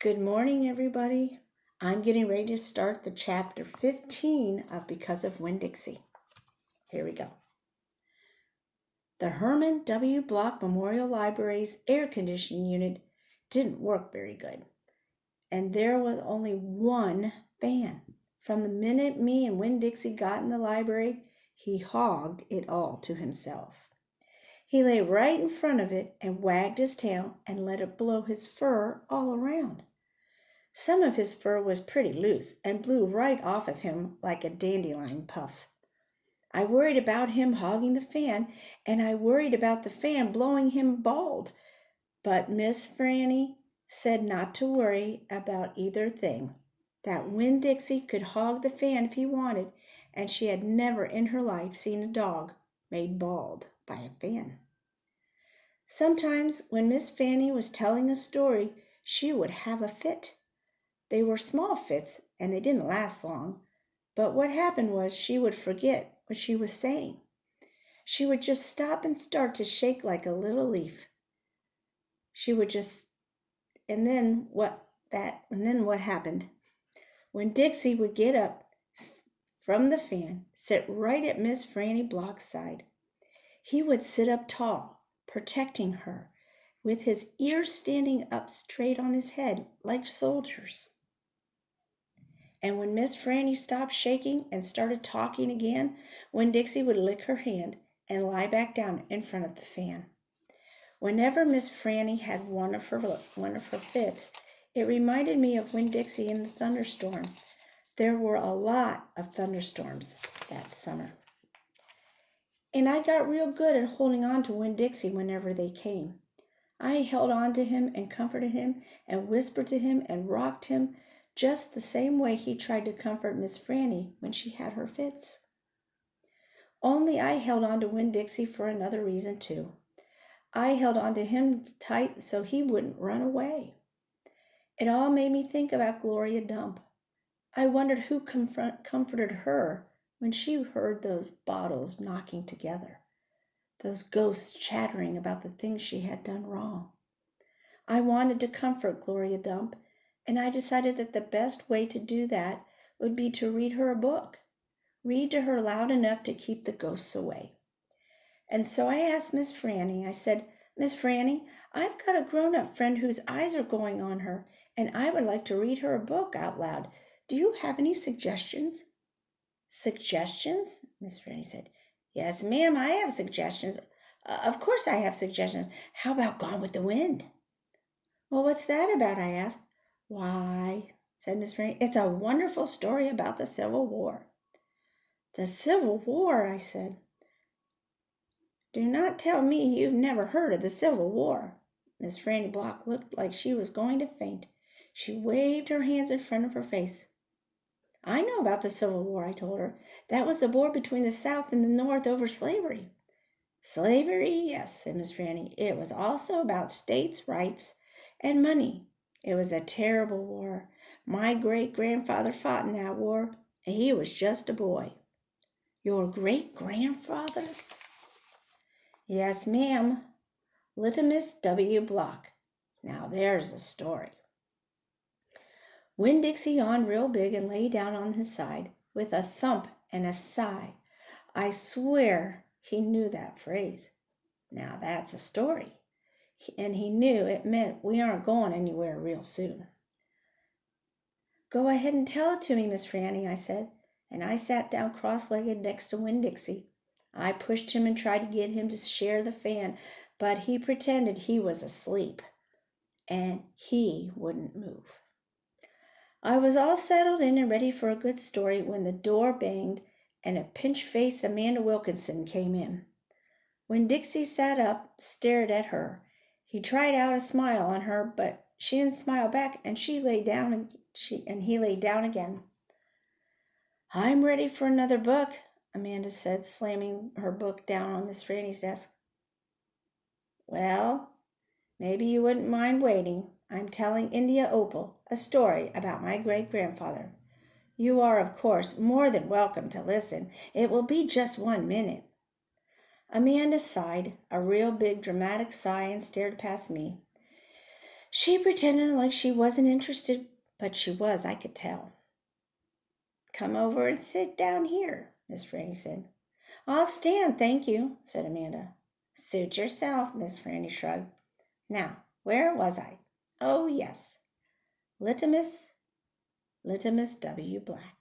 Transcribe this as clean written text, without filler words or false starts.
Good morning, everybody. I'm getting ready to start the chapter 15 of Because of Winn-Dixie. Here we go. The Herman W. Block Memorial Library's air conditioning unit didn't work very good, and there was only one fan. From the minute me and Winn-Dixie got in the library, he hogged it all to himself. He lay right in front of it and wagged his tail and let it blow his fur all around. Some of his fur was pretty loose and blew right off of him like a dandelion puff. I worried about him hogging the fan, and I worried about the fan blowing him bald. But Miss Franny said not to worry about either thing, that Winn-Dixie could hog the fan if he wanted, and she had never in her life seen a dog made bald by a fan. Sometimes when Miss Fanny was telling a story, she would have a fit. They were small fits, and they didn't last long. But what happened was she would forget what she was saying. She would just stop and start to shake like a little leaf. And then what happened? When Dixie would get up from the fan, sit right at Miss Franny Block's side. He would sit up tall, protecting her, with his ears standing up straight on his head like soldiers. And when Miss Franny stopped shaking and started talking again, Winn-Dixie would lick her hand and lie back down in front of the fan. Whenever Miss Franny had one of her fits, it reminded me of Winn-Dixie in the thunderstorm. There were a lot of thunderstorms that summer. And I got real good at holding on to Winn-Dixie whenever they came. I held on to him and comforted him and whispered to him and rocked him, just the same way he tried to comfort Miss Franny when she had her fits. Only I held on to Winn-Dixie for another reason, too. I held on to him tight so he wouldn't run away. It all made me think about Gloria Dump. I wondered who comforted her when she heard those bottles knocking together, those ghosts chattering about the things she had done wrong. I wanted to comfort Gloria Dump, and I decided that the best way to do that would be to read her a book. Read to her loud enough to keep the ghosts away. And so I asked Miss Franny, I said, "Miss Franny, I've got a grown-up friend whose eyes are going on her, and I would like to read her a book out loud. Do you have any suggestions?" "Suggestions?" Miss Franny said. "Yes, ma'am, I have suggestions. Of course I have suggestions. How about Gone with the Wind?" "Well, what's that about?" I asked. "Why," said Miss Franny, "it's a wonderful story about the Civil War." "The Civil War," I said. "Do not tell me you've never heard of the Civil War." Miss Franny Block looked like she was going to faint. She waved her hands in front of her face. "I know about the Civil War," I told her. "That was the war between the South and the North over slavery." "Slavery, yes," said Miss Franny. "It was also about states' rights and money. It was a terrible war. My great-grandfather fought in that war, and he was just a boy." "Your great-grandfather?" "Yes, ma'am. Little Miss W. Block. Now there's a story." Winn-Dixie yawned real big and lay down on his side with a thump and a sigh. I swear he knew that phrase. Now that's a story. And he knew it meant we aren't going anywhere real soon. "Go ahead and tell it to me, Miss Franny," I said, and I sat down cross-legged next to Winn-Dixie. I pushed him and tried to get him to share the fan, but he pretended he was asleep, and he wouldn't move. I was all settled in and ready for a good story when the door banged and a pinch-faced Amanda Wilkinson came in. Winn-Dixie sat up, stared at her. He tried out a smile on her, but she didn't smile back, and he lay down again. "I'm ready for another book," Amanda said, slamming her book down on Miss Franny's desk. "Well, maybe you wouldn't mind waiting. I'm telling India Opal a story about my great-grandfather. You are, of course, more than welcome to listen. It will be just 1 minute." Amanda sighed, a real big dramatic sigh, and stared past me. She pretended like she wasn't interested, but she was, I could tell. Come over and sit down here, Miss Franny said. I'll stand, thank you, said Amanda. Suit yourself, Miss Franny shrugged. Now, where was I? Oh, yes. Littimus W. Black.